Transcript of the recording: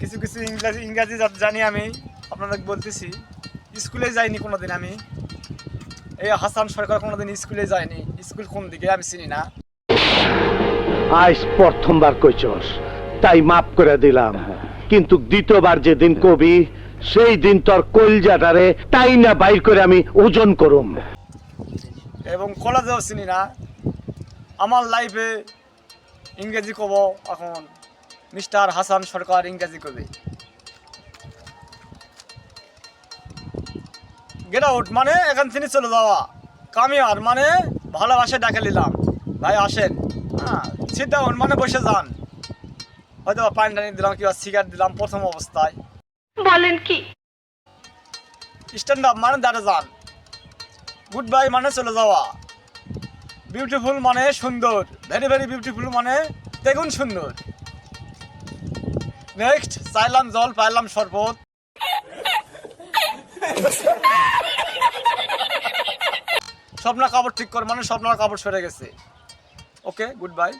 কিছু কিছু ইংরাজি জানি আমি আপনাদের বলতেছি। স্কুলে যাইনি কোনোদিন আমি। এই হাসান সরকার কোনোদিন স্কুলে যায়নি। স্কুল কোন দিকে আমি চিনি না। আজ প্রথমবার কইছস তাই মাফ করে দিলাম, কিন্তু দ্বিতীয়বার যেদিন কবি সেই দিন তোর কলজাটারে তাই না বাইর করে আমি ওজন করুম। এবং কলেজেও চিনি না। আমার লাইফে ইংরেজি কব এখন মিস্টার হাসান সরকার ইংরেজি কবি। গেট আউট মানে এখান থেকে চলে যাওয়া। কামিয়ার মানে ভালোবাসে ডাকে নিলাম, ভাই আসেন। হ্যাঁ, সিট ডাউন মানে বসে যান। হয়তো পানি টানি দিলাম কিংবা সিগারেট দিলাম প্রথম অবস্থায়। বলেন কি? স্ট্যান্ড আপ মানে দাঁড়ে যান। গুড বাই মানে চলে যাওয়া। বিউটিফুল মানে সুন্দর, ভেরি ভেরি বিউটিফুল মানে দ্বিগুণ সুন্দর। নেক্সট, চাইলাম জল পাইলাম শরবত। স্বপ্না কাপড় ঠিক কর মানে স্বপ্নার কাপড় সরে গেছে। ওকে, গুড বাই।